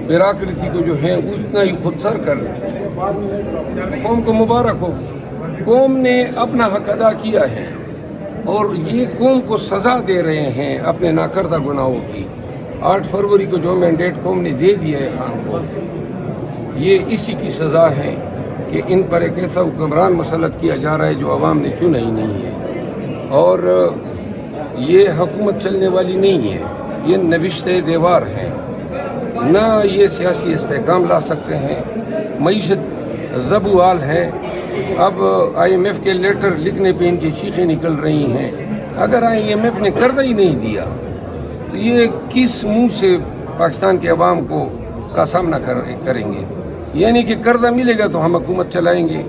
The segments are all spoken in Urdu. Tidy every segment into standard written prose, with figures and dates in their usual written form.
بیوروکریسی کو جو ہے اتنا ہی خود سر کر قوم کو مبارک ہو. قوم نے اپنا حق ادا کیا ہے اور یہ قوم کو سزا دے رہے ہیں اپنے ناکردہ گناہوں کی. 8 فروری کو جو مینڈیٹ قوم نے دے دیا ہے خان کو، یہ اسی کی سزا ہے کہ ان پر ایک ایسا حکمران مسلط کیا جا رہا ہے جو عوام نے چنا ہی نہیں ہے، اور یہ حکومت چلنے والی نہیں ہے، یہ نوشتہ دیوار ہے. نہ یہ سیاسی استحکام لا سکتے ہیں. معیشت زبوال ہے. اب IMF کے لیٹر لکھنے پہ ان کی چیخیں نکل رہی ہیں. اگر IMF نے قرضہ ہی نہیں دیا تو یہ کس منہ سے پاکستان کے عوام کو کا سامنا کریں گے؟ یعنی کہ قرضہ ملے گا تو ہم حکومت چلائیں گے.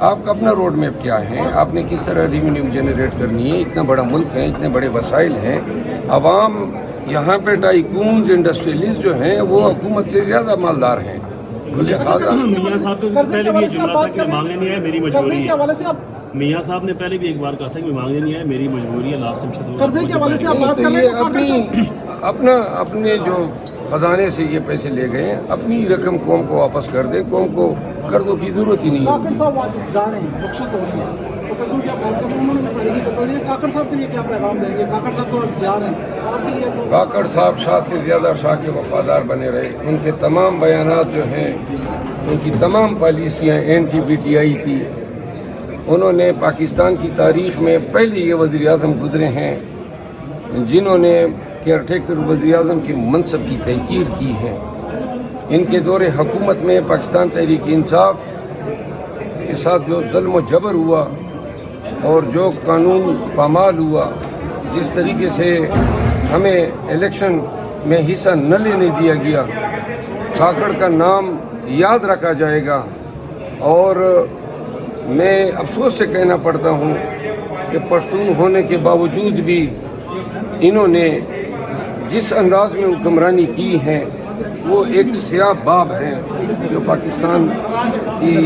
آپ کا اپنا روڈ میپ کیا ہے؟ آپ نے کس طرح ریونیو جنریٹ کرنی ہے؟ اتنا بڑا ملک ہے، اتنے بڑے وسائل ہیں. عوام یہاں پہ ٹائکونز انڈسٹریلسٹ جو ہیں وہ حکومت سے زیادہ مالدار ہیں. میاں صاحب کو پہلے بھی یہ جملہ تھا کہ مانگنے نہیں آئے میری مجبوری ہے. میاں صاحب نے پہلے بھی ایک بار کہا تھا کہ مانگنے نہیں آئے میری مجبوری ہے. لاسٹ ٹائم قرضے کے حوالے سے آپ بات کر رہے ہیں. اپنے جو خزانے سے یہ پیسے لے گئے ہیں اپنی رقم قوم کو واپس کر دیں. قوم کو قرضوں کی ضرورت ہی نہیں. کاکڑ صاحب آج جا رہے ہیں، رخصت ہو رہی ہے، تو کدو کیا بات کر رہے ہیں؟ انہوں نے تاریخی بتا دیا. کاکڑ صاحب کے لیے کیا پیغام دیں گے؟ کاکڑ صاحب تو آج جا رہے ہیں، آپ کے لیے کاکڑ صاحب شاہ سے زیادہ شاہ کے وفادار بنے رہے. ان کے تمام بیانات جو ہیں، ان کی تمام پالیسیاں NTPTI تھی. انہوں نے پاکستان کی تاریخ میں پہلے یہ وزیر اعظم گزرے ہیں جنہوں نے کیئر ٹیکر وزیر اعظم کے منصب کی تحقیر کی ہے. ان کے دور حکومت میں پاکستان تحریک انصاف کے ساتھ جو ظلم و جبر ہوا اور جو قانون پامال ہوا، جس طریقے سے ہمیں الیکشن میں حصہ نہ لینے دیا گیا، کاکڑ کا نام یاد رکھا جائے گا. اور میں افسوس سے کہنا پڑتا ہوں کہ پشتون ہونے کے باوجود بھی انہوں نے جس انداز میں حکمرانی کی ہے وہ ایک سیاہ باب ہے جو پاکستان کی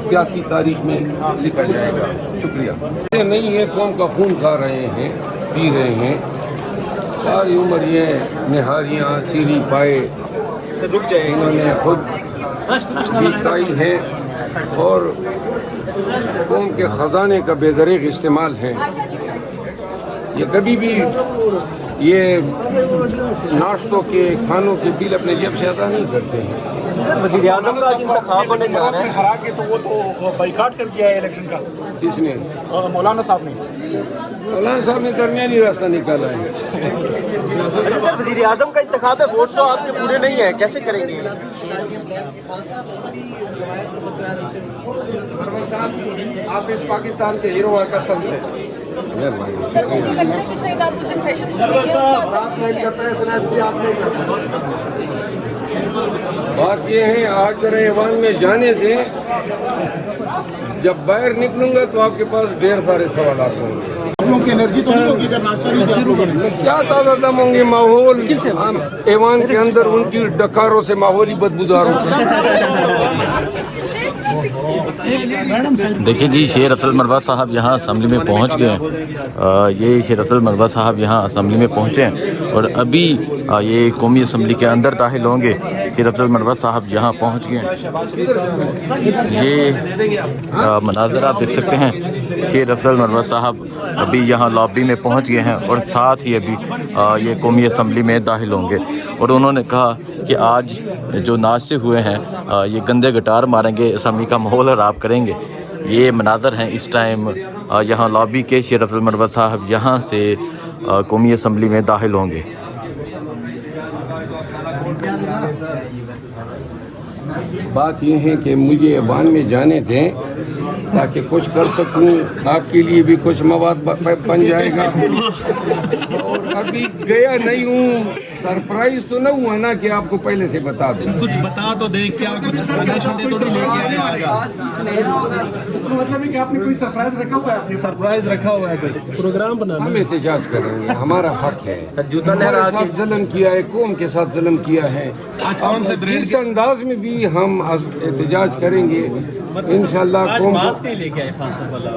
سیاسی تاریخ میں لکھا جائے گا. شکریہ. نہیں ہے، قوم کا خون کھا رہے ہیں، پی رہے ہیں. ساری عمر یہ نہاریاں چیری پائے انہوں نے خود بھیکائی ہے اور قوم کے خزانے کا بے دریغ استعمال ہے. یہ کبھی بھی یہ ناشتوں کے کھانوں کے بل اپنے جیب سے ادا نہیں کرتے ہیں. وزیر اعظم کا آج انتخاب ہونے جا رہا ہے. ہرا کے تو وہ تو بائیکاٹ کر دیا ہے الیکشن کا. کس نے؟ مولانا صاحب نے. مولانا صاحب نے درمیانی راستہ نکالا ہے. اچھا سر، وزیر اعظم کا انتخاب ہے، ووٹ تو آپ کے پورے نہیں ہیں، کیسے کریں گے؟ آپ اس پاکستان کے ہیرو ہیں قسم سے. بات یہ ہے آج ذرا ایوان میں جانے دیں، جب باہر نکلوں گا تو آپ کے پاس ڈھیر سارے سوالات ہوں گے. کی انرجی تو نہیں ہوگی اگر ناشتہ نہیں شروع کریں. کیا تازہ دم ہوں گے. ماحول ایوان کے اندر ان کی ڈکاروں سے ماحول ہی بدبودار ہوگا. دیکھیں جی، شیر افضل مروہ صاحب یہاں اسمبلی میں پہنچ گئے ہیں. یہ شیر افضل مروہ صاحب یہاں اسمبلی میں پہنچے ہیں اور ابھی یہ قومی اسمبلی کے اندر داخل ہوں گے. شیر افضل مروہ صاحب یہاں پہنچ گئے ہیں. یہ مناظر آپ دیکھ سکتے ہیں. شیر افضل مروہ صاحب ابھی یہاں لابی میں پہنچ گئے ہیں اور ساتھ ہی ابھی یہ قومی اسمبلی میں داخل ہوں گے. اور انہوں نے کہا کہ آج جو ناشتے ہوئے ہیں یہ گندے گٹار ماریں گے، اسمبلی کا ماحول خراب کریں گے. یہ مناظر ہیں اس ٹائم یہاں لابی کے. شیر افضل مروہ صاحب یہاں سے قومی اسمبلی میں داخل ہوں گے. بات یہ ہے کہ مجھے ایوان میں جانے دیں تاکہ کچھ کر سکوں، آپ کے لیے بھی کچھ مواد بن جائے گا. اور ابھی گیا نہیں ہوں. سرپرائز تو نہ ہوا نا کہ آپ کو پہلے سے بتا دیں. کچھ بتا تو دیں، کیا کچھ سندے تو نہیں لے کے آئے گا؟ اس کا مطلب ہے کہ آپ نے کوئی سرپرائز رکھا ہوا ہے؟ سرپرائز رکھا ہوا ہے کوئی پروگرام بنا. ہم احتجاج کریں گے، ہمارا حق ہے. جوتا ہمارے لہرا ساتھ ظلم کیا ہے، قوم کے ساتھ ظلم کیا ہے. آج کون سے برینڈ اس انداز میں بھی ہم احتجاج کریں گے انشاءاللہ. قوم ماسک لے کے آئے خان صاحب والا.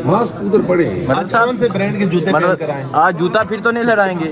ماسک ادھر پڑے ہیں. آج کون سے برانڈ کے جوتے پہن کر آئے؟ آج جوتا پھر تو نہیں لہرائیں گے؟